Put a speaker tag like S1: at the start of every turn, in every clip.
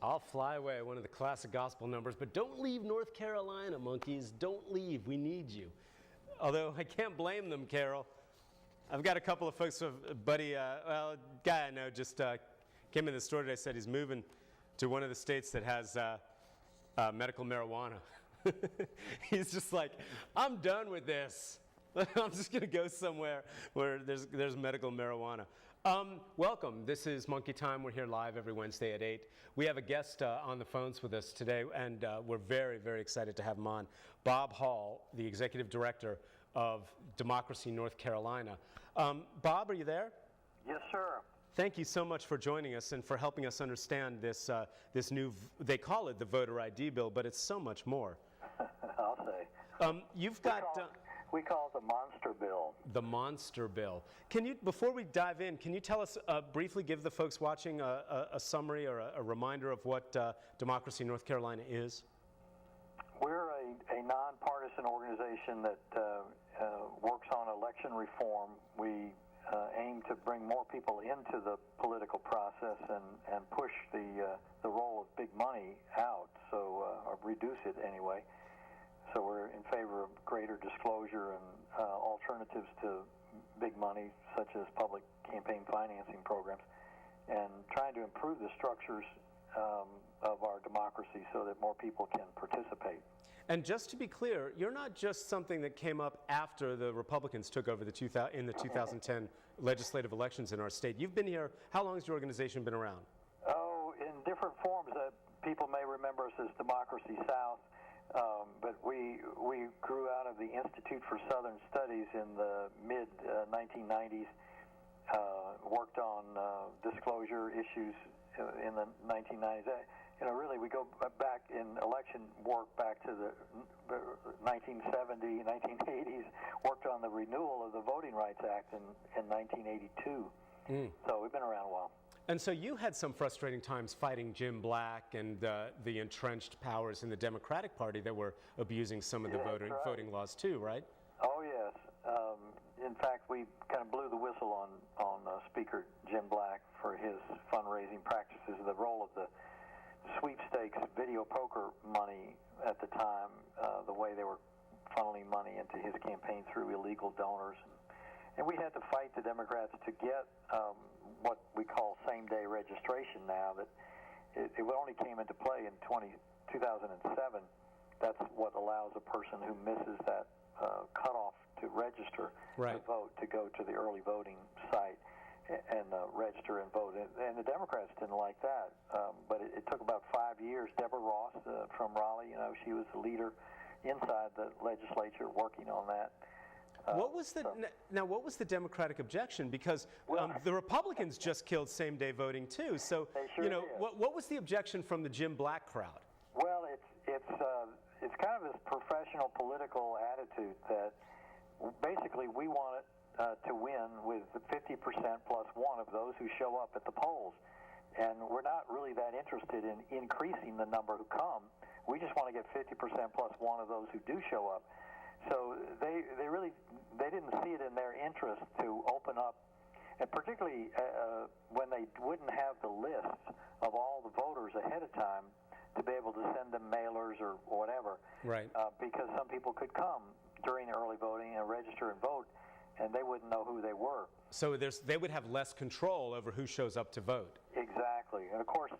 S1: I'll fly away, one of the classic gospel numbers, but don't leave North Carolina, monkeys. Don't leave. We need you. Although I can't blame them, Carol. I've got a couple of folks, a guy I know just came in the store today, said he's moving to one of the states that has medical marijuana. He's just like, I'm done with this. I'm just going to go somewhere where there's medical marijuana. Welcome. This is Monkey Time. We're here live every Wednesday at 8. We have a guest on the phones with us today, and we're very, very excited to have him on. Bob Hall, the Executive Director of Democracy North Carolina. Bob, are you there?
S2: Yes, sir.
S1: Thank you so much for joining us and for helping us understand this new, they call it the voter ID bill, but it's so much more.
S2: I'll say.
S1: You've got...
S2: We call it the monster bill.
S1: The monster bill. Can you, before we dive in, can you tell us, briefly give the folks watching a summary or a reminder of what Democracy North Carolina is?
S2: We're a nonpartisan organization that works on election reform. We aim to bring more people into the political process and push the role of big money out, or reduce it anyway. So we're in favor of greater disclosure and alternatives to big money, such as public campaign financing programs, and trying to improve the structures of our democracy so that more people can participate.
S1: And just to be clear, you're not just something that came up after the Republicans took over in the 2010 legislative elections in our state. You've been here, how long has your organization been around?
S2: Oh, in different forms. People may remember us as Democracy South. But we grew out of the Institute for Southern Studies in the mid-1990s, worked on disclosure issues in the 1990s. Really, we go back in election work back to the 1970, 1980s, worked on the renewal of the Voting Rights Act in 1982. So we've been around a while.
S1: And so you had some frustrating times fighting Jim Black and the entrenched powers in the Democratic Party that were abusing some of the voting laws too, right?
S2: Oh, yes. In fact, we kind of blew the whistle on Speaker Jim Black for his fundraising practices, the role of the sweepstakes video poker money at the time, the way they were funneling money into his campaign through illegal donors. And we had to fight the Democrats to get what we call same-day registration now. That it only came into play in 2007. That's what allows a person who misses that cutoff to register to vote, to go to the early voting site and register and vote. And the Democrats didn't like that. But it took about 5 years. Deborah Ross from Raleigh, she was the leader inside the legislature working on that.
S1: What was the Democratic objection? Because the Republicans just killed same-day voting too. So what was the objection from the Jim Black crowd?
S2: Well, it's kind of this professional political attitude that basically we want to win with 50% plus one of those who show up at the polls, and we're not really that interested in increasing the number who come. We just want to get 50% plus one of those who do show up. So they didn't see it in their interest to open up, and particularly when they wouldn't have the lists of all the voters ahead of time to be able to send them mailers or whatever.
S1: Right.
S2: Because some people could come during early voting and register and vote, and they wouldn't know who they were. So
S1: they would have less control over who shows up to vote.
S2: Exactly. And of course,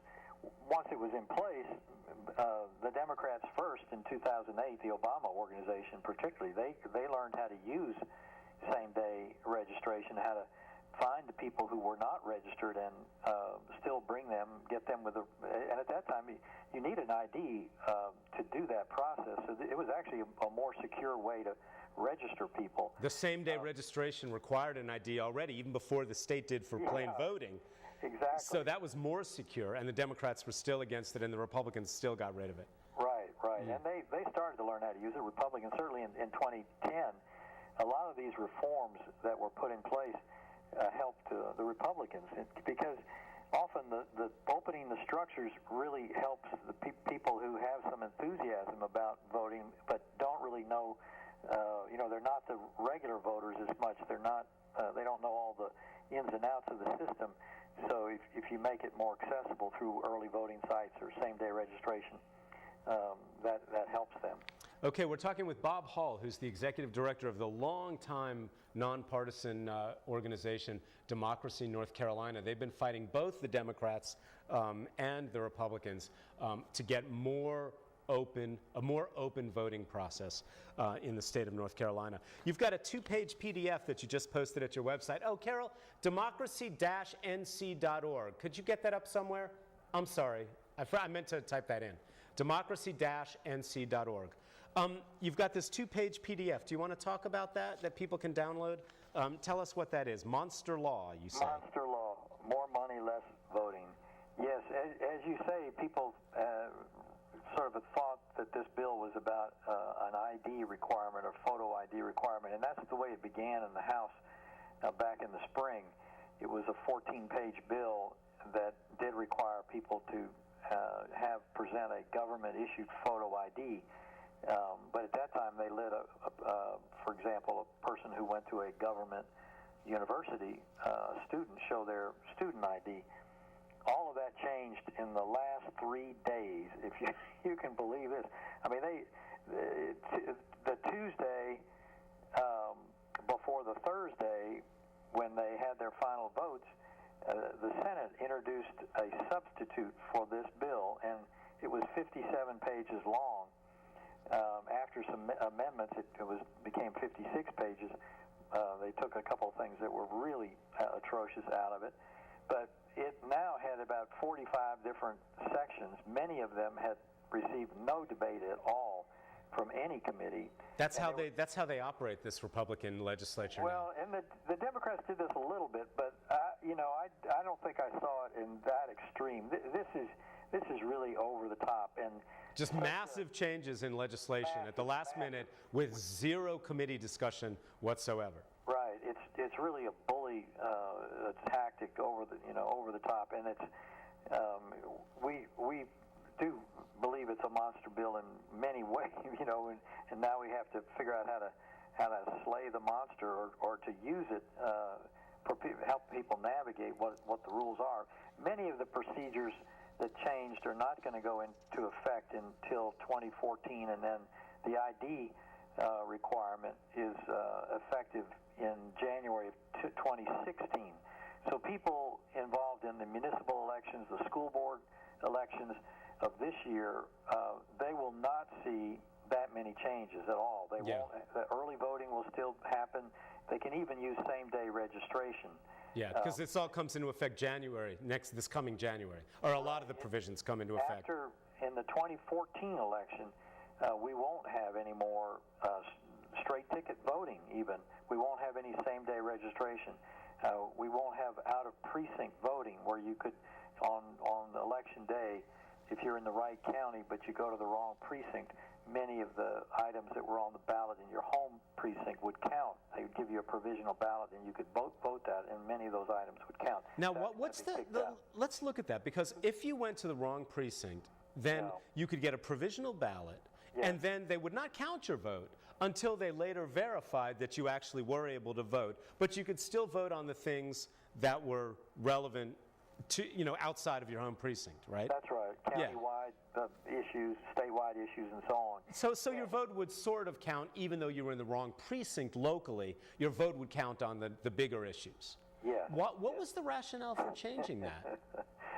S2: once it was in place, the Democrats first in 2008, the Obama organization particularly, they learned how to use same-day registration, how to find the people who were not registered and still bring them, get them with and at that time you need an ID to do that process. So it was actually a more secure way to register people.
S1: The same-day registration required an ID already, even before the state did for plain voting.
S2: Exactly.
S1: So that was more secure, and the Democrats were still against it, and the Republicans still got rid of it.
S2: Right. And they started to learn how to use it. Republicans, certainly in 2010, a lot of these reforms that were put in place helped the Republicans, because often the opening the structures really helps the people who have some enthusiasm about voting but don't really know, they're not the regular voters as much. They're not, they don't know all the ins and outs of the system. So if you make it more accessible through early voting sites or same-day registration, that helps them.
S1: Okay, we're talking with Bob Hall, who's the executive director of the longtime nonpartisan organization, Democracy North Carolina. They've been fighting both the Democrats and the Republicans to get a more open voting process in the state of North Carolina. You've got a 2-page PDF that you just posted at your website. Oh, Carol, democracy-nc.org. Could you get that up somewhere? I'm sorry, I meant to type that in. Democracy-nc.org. You've got this 2-page PDF. Do you want to talk about that people can download? Tell us what that is. Monster Law, you say.
S2: Monster Law, more money, less voting. Yes, as you say, people sort of thought that this bill was about an ID requirement or photo ID requirement, and that's the way it began in the House back in the spring. It was a 14-page bill that did require people to present a government-issued photo ID. But at that time, they let, for example, a person who went to a government university, a student, show their student ID. All of that changed in the last 3 days, if you can believe this. I mean, the Tuesday before the Thursday, when they had their final votes, the Senate introduced a substitute for this bill, and it was 57 pages long. After some amendments, it became 56 pages. They took a couple of things that were really atrocious out of it. But it now had about 45 different sections. Many of them had received no debate at all from any committee.
S1: That's how they operate, this Republican legislature.
S2: Well, and the Democrats did this a little bit, but I don't think I saw it in that extreme. This is really over the top, and
S1: just massive changes in legislation at the last minute with zero committee discussion whatsoever.
S2: Right. It's really a bully tactic over the top, and it's we do believe it's a monster bill in many ways, and now we have to figure out how to slay the monster or to use it help people navigate what the rules are. Many of the procedures that changed are not going to go into effect until 2014, and then the ID requirement is effective in January of 2016. So people involved in the municipal elections, the school board elections of this year, they will not see that many changes at all. They won't. The early voting will still happen. They can even use same-day registration.
S1: Yeah, because this all comes into effect this coming January, or a lot of the provisions come into effect.
S2: In the 2014 election, we won't have any more straight ticket voting even. We won't have any same-day registration. We won't have out-of-precinct voting where you could, on election day, if you're in the right county but you go to the wrong precinct, many of the items that were on the ballot in your home precinct would count. They would give you a provisional ballot, and you could vote that, and many of those items would count.
S1: Now, let's look at that, because if you went to the wrong precinct, then you could get a provisional ballot, and then they would not count your vote until they later verified that you actually were able to vote. But you could still vote on the things that were relevant to, outside of your home precinct, right?
S2: That's right. Countywide issues, statewide issues, and so on.
S1: So your vote would sort of count, even though you were in the wrong precinct locally. Your vote would count on the bigger issues.
S2: Yeah.
S1: What was the rationale for changing that?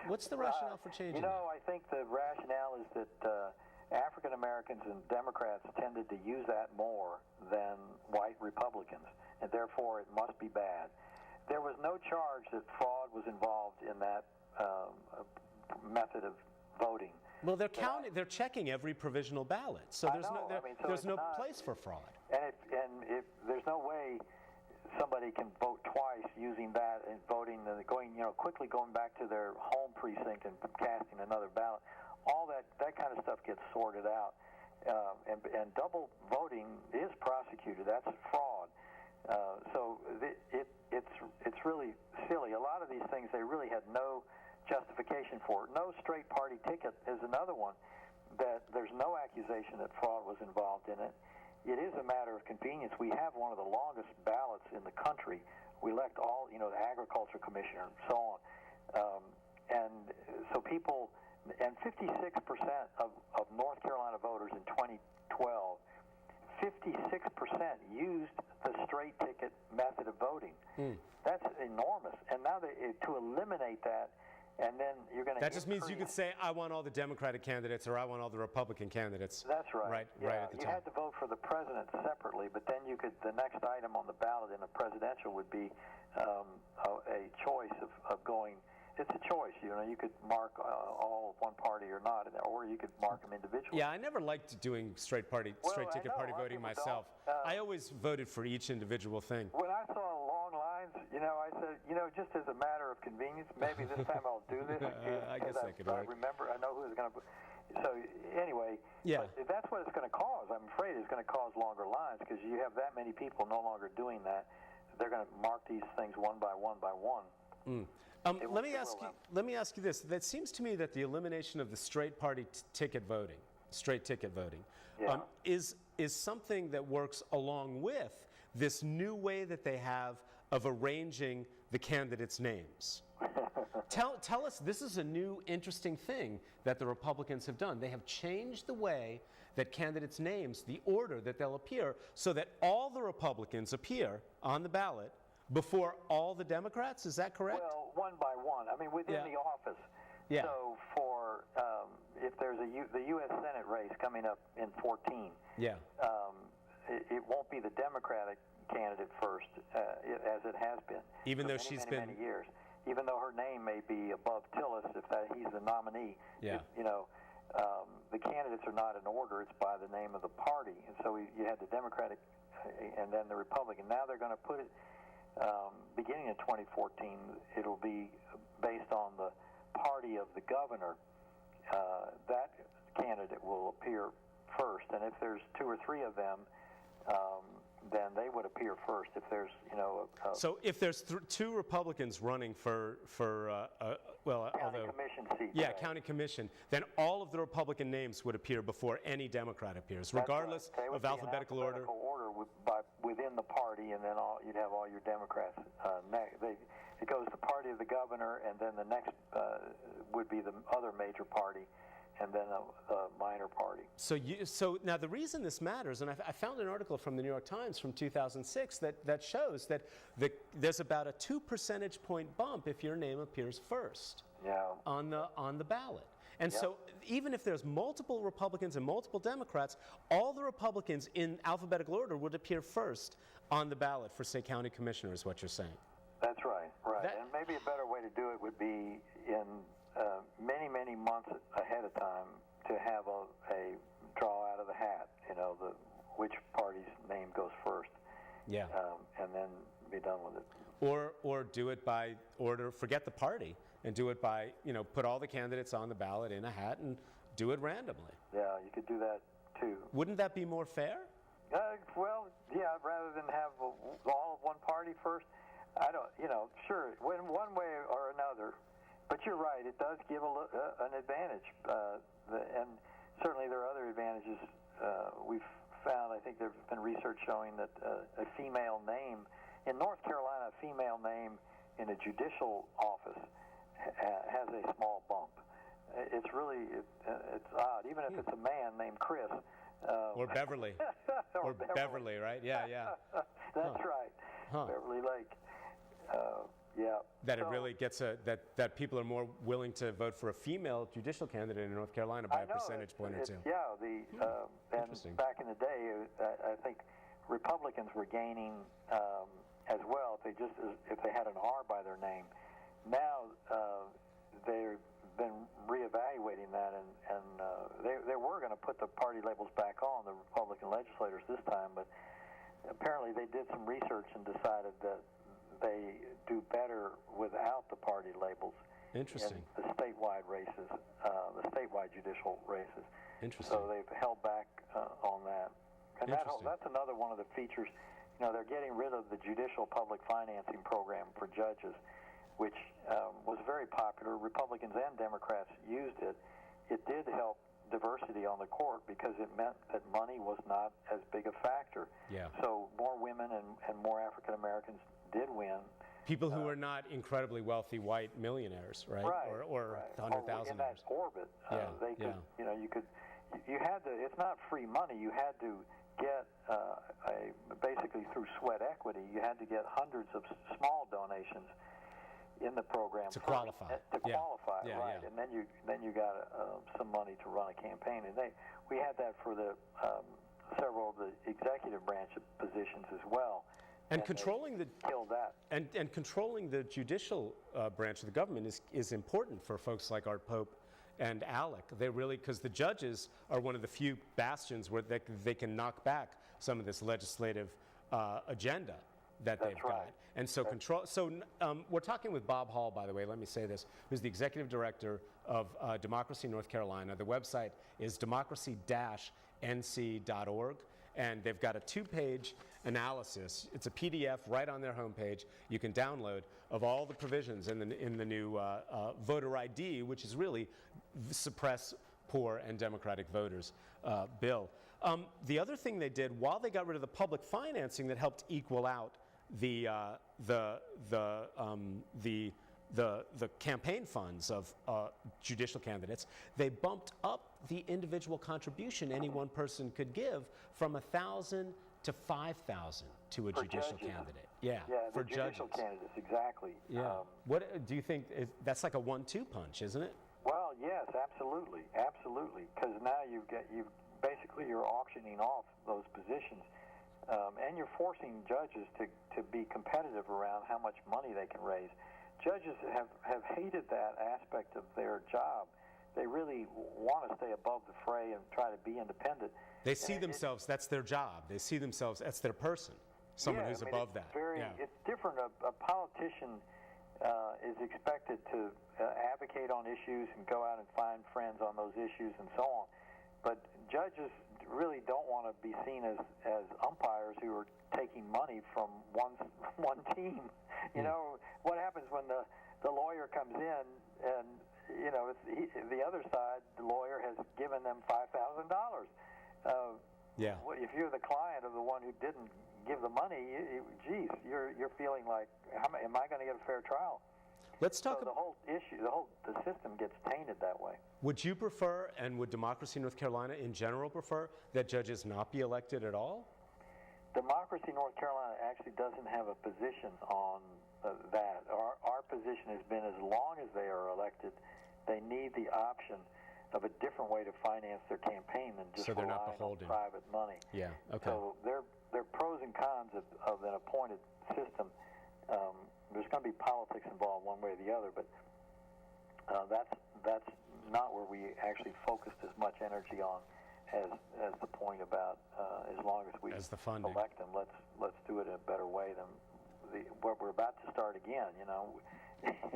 S1: What's the rationale for changing that?
S2: I think the rationale is that African Americans and Democrats tended to use that more than white Republicans, and therefore it must be bad. There was no charge that fraud was involved in that method of voting.
S1: Well, they're checking every provisional ballot, so there's no place for fraud.
S2: And if there's no way somebody can vote twice using that and voting, quickly going back to their home precinct and casting another ballot. All that kind of stuff gets sorted out, and double voting is prosecuted. That's fraud. So it's really silly. A lot of these things they really had no justification for. No straight party ticket is another one that there's no accusation that fraud was involved in it. It is a matter of convenience. We have one of the longest ballots in the country, we elect all, the agriculture commissioner, and so on. And so people, and 56% of North Carolina voters in 2012, 56% used the straight ticket method of voting. That's enormous. And now to eliminate that, and then you're going to...
S1: That just means you could say, I want all the Democratic candidates, or I want all the Republican candidates.
S2: That's right.
S1: Right at the
S2: you
S1: top.
S2: had to vote for the president separately, but then you could, the next item on the ballot in a presidential would be a choice of going... It's a choice, you could mark all of one party or not, or you could mark them individually.
S1: Yeah, I never liked doing straight ticket party voting myself. I always voted for each individual thing.
S2: When I saw long lines, I said, just as a matter of convenience, maybe this time I'll do this.
S1: I guess that could work.
S2: I remember, I know who is going to... So anyway,
S1: yeah.
S2: But that's what it's going to cause. I'm afraid it's going to cause longer lines because you have that many people no longer doing that. They're going to mark these things one by one by one.
S1: Let me ask you this. That seems to me that the elimination of the straight ticket voting is something that works along with this new way that they have of arranging the candidates' names. Tell us, this is a new interesting thing that the Republicans have done. They have changed the way that candidates' names, the order that they'll appear, so that all the Republicans appear on the ballot before all the Democrats. Is that correct?
S2: Well, one by one. I mean, within the office.
S1: Yeah.
S2: So for if there's the U.S. Senate race coming up in 14,
S1: yeah.
S2: It won't be the Democratic candidate first, as it has been.
S1: Even though
S2: many,
S1: she's
S2: many,
S1: been
S2: many years. Even though her name may be above Tillis, if he's the nominee.
S1: Yeah.
S2: The candidates are not in order. It's by the name of the party. And so you had the Democratic and then the Republican. Now they're going to put it. Beginning in 2014, it'll be based on the party of the governor. That candidate will appear first, and if there's two or three of them, then they would appear first. If there's,
S1: so if there's two Republicans running for
S2: county commission seat,
S1: yeah, county commission, then all of the Republican names would appear before any Democrat appears, regardless of alphabetical order.
S2: Within the party, and then you'd have all your Democrats. It goes to party of the governor, and then the next would be the other major party, and then a minor party.
S1: So now the reason this matters, and I found an article from the New York Times from 2006 that shows that there's about a 2 percentage point bump if your name appears first on the ballot. And so even if there's multiple Republicans and multiple Democrats, all the Republicans in alphabetical order would appear first on the ballot for, say, county commissioner, is what you're saying.
S2: That's right, right. And maybe a better way to do it would be in many, many months ahead of time to have a draw out of the hat, which party's name goes first. Yeah. And then be done with it.
S1: Or do it by order, forget the party, and do it by, put all the candidates on the ballot in a hat and do it randomly.
S2: Yeah, you could do that too.
S1: Wouldn't that be more fair?
S2: Well, yeah, rather than have all of one party first. I don't, sure, one way or another. But you're right, it does give an advantage. And certainly there are other advantages. We've found, I think there's been research showing that a female name, in North Carolina, a female name in a judicial office has a small bump. It's really, it's odd. Even if it's a man named Chris.
S1: Or Beverly. or Beverly, right? Yeah.
S2: That's right. Beverly Lake.
S1: That it really gets that people are more willing to vote for a female judicial candidate in North Carolina by a percentage point or two.
S2: Yeah, and back in the day, I think Republicans were gaining as well if they had an R by their name. Now they've been reevaluating that, and they were going to put the party labels back on, the Republican legislators this time, but apparently they did some research and decided that they do better without the party labels.
S1: Interesting.
S2: In the statewide races, the statewide judicial races.
S1: Interesting.
S2: So they've held back on that. And that's another one of the features. They're getting rid of the judicial public financing program for judges, which was very popular. Republicans and Democrats used it. It did help diversity on the court because it meant that money was not as big a factor.
S1: Yeah.
S2: So more women and more African Americans did win.
S3: People who are not incredibly wealthy white millionaires, right?
S2: Right.
S3: Or
S2: right.
S3: $100,000.
S2: In that orbit, they could, you had to. It's not free money. You had to get basically through sweat equity. You had to get hundreds of small donations in the program
S3: to qualify.
S2: To qualify,
S3: yeah,
S2: right?
S3: Yeah.
S2: And then you got some money to run a campaign. And we had that for the several of the executive branch positions as well.
S3: And controlling the
S2: killed that.
S3: And controlling the judicial branch of the government is important for folks like Art Pope and Alec. They really, because the judges are one of the few bastions where they can knock back some of this legislative agenda that they've got. And so we're talking with Bob Hall, by the way, let me say this, who's the executive director of Democracy North Carolina. The website is democracy-nc.org, and they've got a 2-page analysis. It's a PDF right on their homepage you can download of all the provisions in the new voter ID, which is really suppress poor and Democratic voters bill. The other thing they did, while they got rid of the public financing that helped equal out the campaign funds of judicial candidates, they bumped up the individual contribution any one person could give from $1,000 to $5,000 to a judicial candidate. Yeah, for
S2: judicial candidates, exactly.
S3: Yeah. What do you think? That's like a 1-2 punch, isn't it?
S2: Well, yes, absolutely, because now you're auctioning off those positions, and you're forcing judges to be competitive around how much money they can raise. Judges have hated that aspect of their job. They really want to stay above the fray and try to be independent.
S3: They see themselves, that's their job. They see themselves, that's their person, someone who's above that.
S2: It's different. A politician is expected to advocate on issues and go out and find friends on those issues and so on. But judges really don't want to be seen as umpires who are taking money from one team. You know, what happens when the lawyer comes in and, the other side, the lawyer has given them $5,000. If you're the client of the one who didn't give the money, you're feeling like, am I going to get a fair trial?
S3: Let's talk
S2: about the whole issue. The system gets tainted that way.
S3: Would you prefer, and would Democracy North Carolina in general prefer, that judges not be elected at all?
S2: Democracy North Carolina actually doesn't have a position on that. Our position has been, as long as they are elected, they need the option of a different way to finance their campaign than just relying on private money.
S3: Yeah. Okay.
S2: So there are pros and cons of an appointed system. There's going to be politics involved one way or the other, but that's not where we actually focused as much energy on as the point about as long as we elect them, let's do it in a better way than what we're about to start again.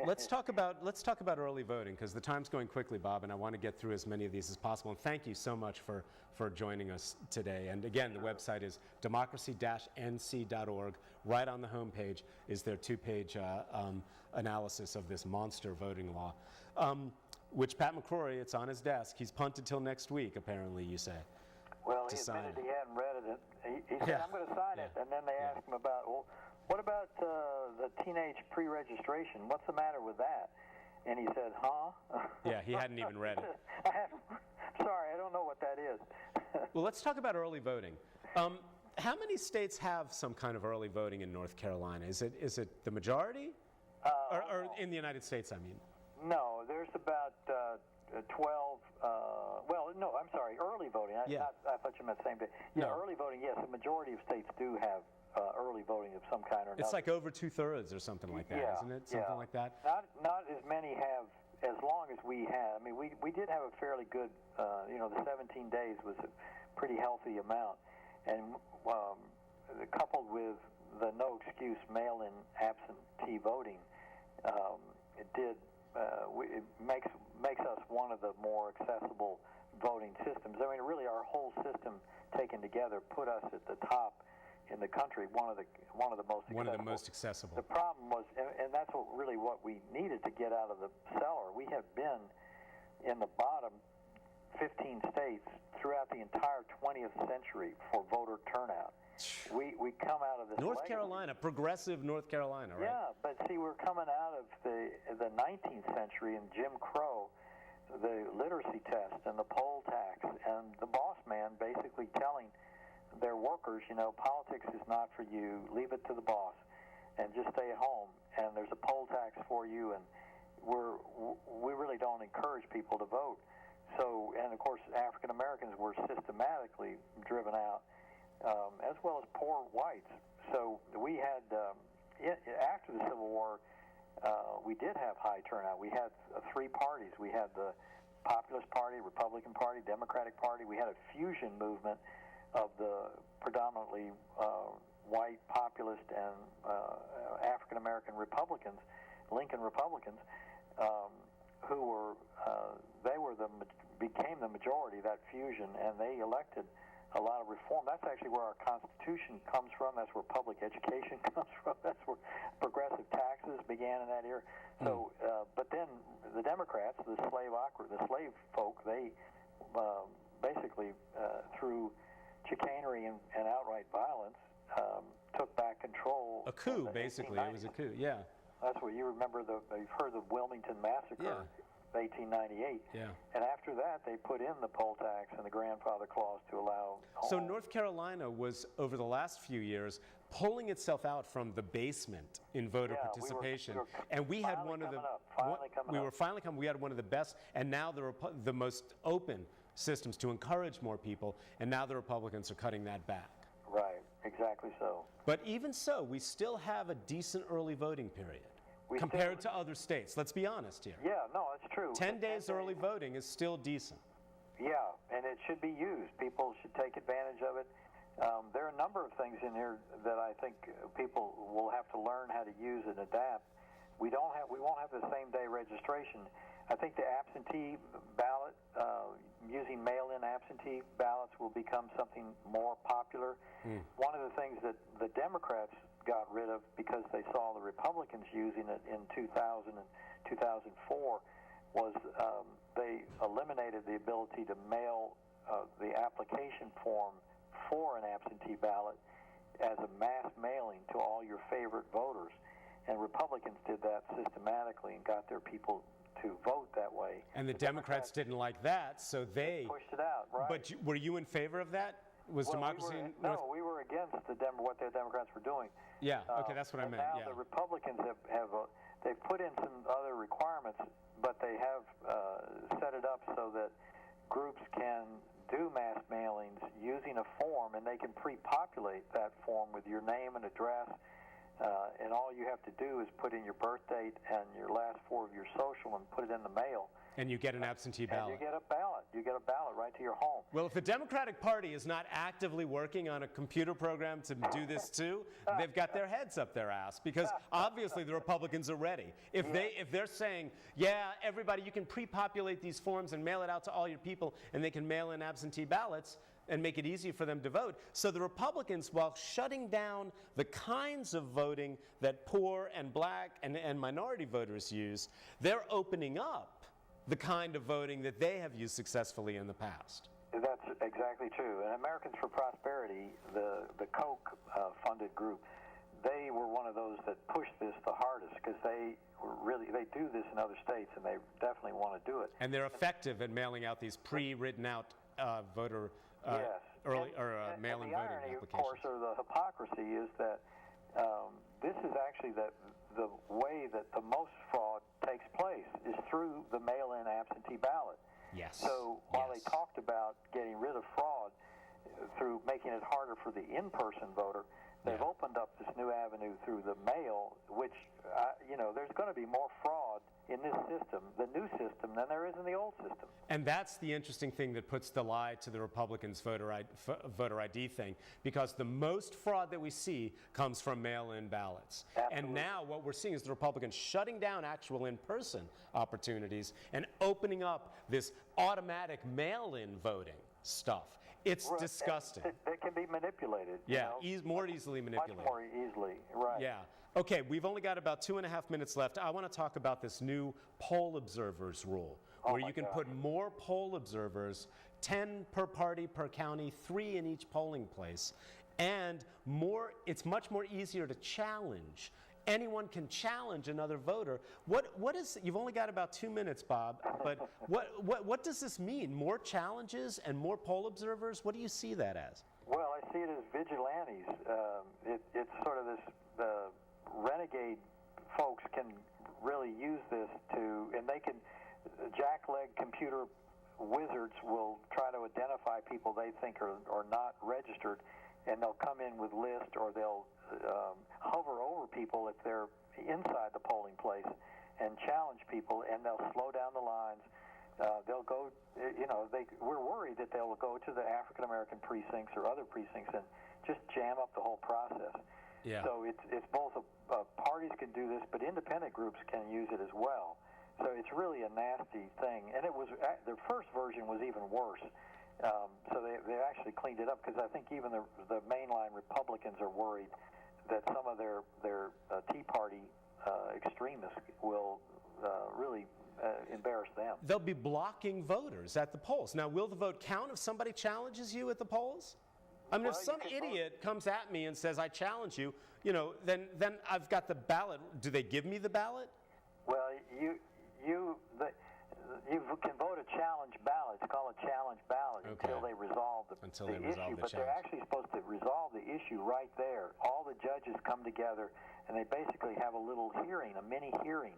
S3: Let's talk about early voting, because the time's going quickly, Bob, and I want to get through as many of these as possible. And thank you so much for joining us today. And again, the website is democracy-nc.org. Right on the homepage is their 2-page analysis of this monster voting law, which Pat McCrory, it's on his desk. He's punted till next week, apparently, you say.
S2: Well, he admitted he hadn't read it. He said, I'm going to sign it. And then they asked him about, well, what about the teenage pre-registration? What's the matter with that? And he said, huh?
S3: Yeah, he hadn't even read it.
S2: Sorry, I don't know what that is.
S3: Well, let's talk about early voting. How many states have some kind of early voting in North Carolina? Is it the majority? Or in the United States, I mean?
S2: No, there's about 12, early voting. I thought you meant the same thing. Yeah, early voting, yes, the majority of states do have early voting of some kind or another.
S3: It's like over 2/3 or something like that, isn't it? Something like that?
S2: Not as many have as long as we have. I mean, we did have a fairly good, the 17 days was a pretty healthy amount. And coupled with the no excuse mail-in absentee voting, it makes us one of the more accessible voting systems. I mean, really, our whole system taken together put us at the top in the country, one of the most accessible. The problem was, and that's what we needed to get out of the cellar. We have been in the bottom 15 states throughout the entire 20th century for voter turnout. we come out of this
S3: North
S2: legacy.
S3: Carolina, progressive North Carolina, right?
S2: Yeah, but see, we're coming out of the 19th century and Jim Crow, the literacy test and the poll tax, and the boss man basically telling their workers, politics is not for you. Leave it to the boss, and just stay at home. And there's a poll tax for you, and we really don't encourage people to vote. So, and of course, African Americans were systematically driven out, as well as poor whites. So we had, after the Civil War, we did have high turnout. We had three parties. We had the Populist Party, Republican Party, Democratic Party. We had a fusion movement of the predominantly white populist and African American Republicans, Lincoln Republicans, who were became the majority, that fusion, and they elected a lot of reform. That's actually where our Constitution comes from. That's where public education comes from. That's where progressive taxes began in that era. So, but then the Democrats, the slave folk, they basically through chicanery and outright violence took back control.
S3: A coup, basically. It was a coup, yeah.
S2: That's what you remember. You've heard the Wilmington Massacre.
S3: Yeah.
S2: 1898.
S3: Yeah.
S2: And after that, they put in the poll tax and the grandfather clause to allow
S3: So North Carolina was, over the last few years, pulling itself out from the basement in voter participation.
S2: We had one of the
S3: we had one of the best, and now the most open systems to encourage more people, and now the Republicans are cutting that back.
S2: Right, exactly so.
S3: But even so, we still have a decent early voting period. Compared to other states, let's be honest here.
S2: Yeah, no, it's true.
S3: 10 days early voting is still decent.
S2: Yeah, and it should be used. People should take advantage of it. There are a number of things in here that I think people will have to learn how to use and adapt. We won't have the same day registration. I think the absentee ballot, using mail-in absentee ballots, will become something more popular. One of the things that the Democrats got rid of because they saw the Republicans using it in 2000 and 2004 was they eliminated the ability to mail the application form for an absentee ballot as a mass mailing to all your favorite voters. And Republicans did that systematically and got their people to vote that way.
S3: And the Democrats didn't like that, so they
S2: pushed it out, right?
S3: But were you in favor of that? Was democracy
S2: we were against what the Democrats were doing.
S3: Yeah, okay, that's what I meant.
S2: Now
S3: yeah.
S2: the Republicans they've put in some other requirements, but they have set it up so that groups can do mass mailings using a form, and they can pre-populate that form with your name and address, and all you have to do is put in your birth date and your last four of your social and put it in the mail.
S3: And you get an absentee ballot.
S2: And you get a ballot. You get a ballot right to your home.
S3: Well, if the Democratic Party is not actively working on a computer program to do this too, they've got their heads up their ass, because obviously the Republicans are ready. If they're saying, yeah, everybody, you can pre-populate these forms and mail it out to all your people, and they can mail in absentee ballots and make it easy for them to vote. So the Republicans, while shutting down the kinds of voting that poor and black and minority voters use, they're opening up the kind of voting that they have used successfully in the past.
S2: That's exactly true. And Americans for Prosperity, the Koch funded group, they were one of those that pushed this the hardest, because they do this in other states, and they definitely want to do it.
S3: And they're effective at mailing out these pre-written out voter mail-in voting applications.
S2: The irony, of course, or the hypocrisy is that this is actually the way that the most fraud takes place is through the mail-in absentee ballot.
S3: Yes.
S2: So while they talked about getting rid of fraud through making it harder for the in-person voter, they've opened up this new avenue through the mail, which, there's going to be more fraud in this system, the new system, than there is in the old system.
S3: And that's the interesting thing that puts the lie to the Republicans' voter ID thing, because the most fraud that we see comes from mail-in ballots.
S2: Absolutely.
S3: And now what we're seeing is the Republicans shutting down actual in-person opportunities and opening up this automatic mail-in voting stuff. It's disgusting.
S2: It can be manipulated.
S3: Yeah, more easily manipulated.
S2: Much more easily, right.
S3: Yeah. Okay, we've only got about 2.5 minutes left. I want to talk about this new poll observers rule, where you can put more poll observers, 10 per party per county, 3 in each polling place. and it's much more easier to challenge. Anyone can challenge another voter. What is, you've only got about 2 minutes, Bob, but what does this mean? More challenges and more poll observers? What do you see that as?
S2: Well, I see it as vigilantes. It's sort of this, renegade folks can really use this and they can, jackleg computer wizards will try to identify people they think are not registered, and they'll come in with lists, or they'll hover over people if they're inside the polling place and challenge people, and they'll slow down the lines. They'll go, we're worried that they'll go to the African American precincts or other precincts and just jam up the whole process.
S3: Yeah.
S2: So it's both parties can do this, but independent groups can use it as well. So it's really a nasty thing. And it was their first version was even worse. So they actually cleaned it up, because I think even the mainline Republicans are worried that some of their Tea Party extremists will really embarrass them.
S3: They'll be blocking voters at the polls. Now, will the vote count if somebody challenges you at the polls? I mean, if some idiot comes at me and says, I challenge you, then I've got the ballot. Do they give me the ballot?
S2: Well, you can vote a challenge ballot. It's called a challenge ballot until they resolve the issue. But they're actually supposed to resolve the issue right there. All the judges come together, and they basically have a little hearing, a mini hearing,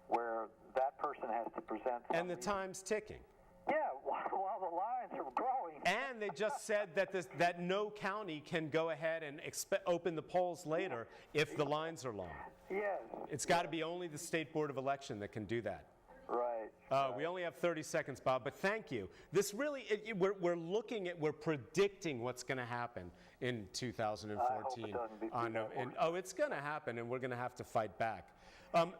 S2: where that person has to present.
S3: And the time's ticking.
S2: Yeah, while the lines are growing.
S3: And they just said that no county can go ahead and open the polls later if the lines are long.
S2: Yes.
S3: It's got to be only the State Board of Election that can do that.
S2: Right.
S3: We only have 30 seconds, Bob, but thank you. This really, we're predicting what's going to happen in 2014.
S2: I hope it doesn't be
S3: It's going to happen, and we're going to have to fight back.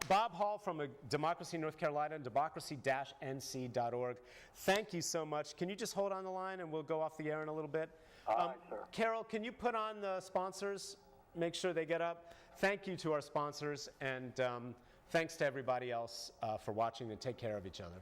S3: Bob Hall from Democracy North Carolina, democracy-nc.org. Thank you so much. Can you just hold on the line, and we'll go off the air in a little bit?
S2: All right, sir.
S3: Carol, can you put on the sponsors? Make sure they get up. Thank you to our sponsors, and thanks to everybody else for watching, and take care of each other.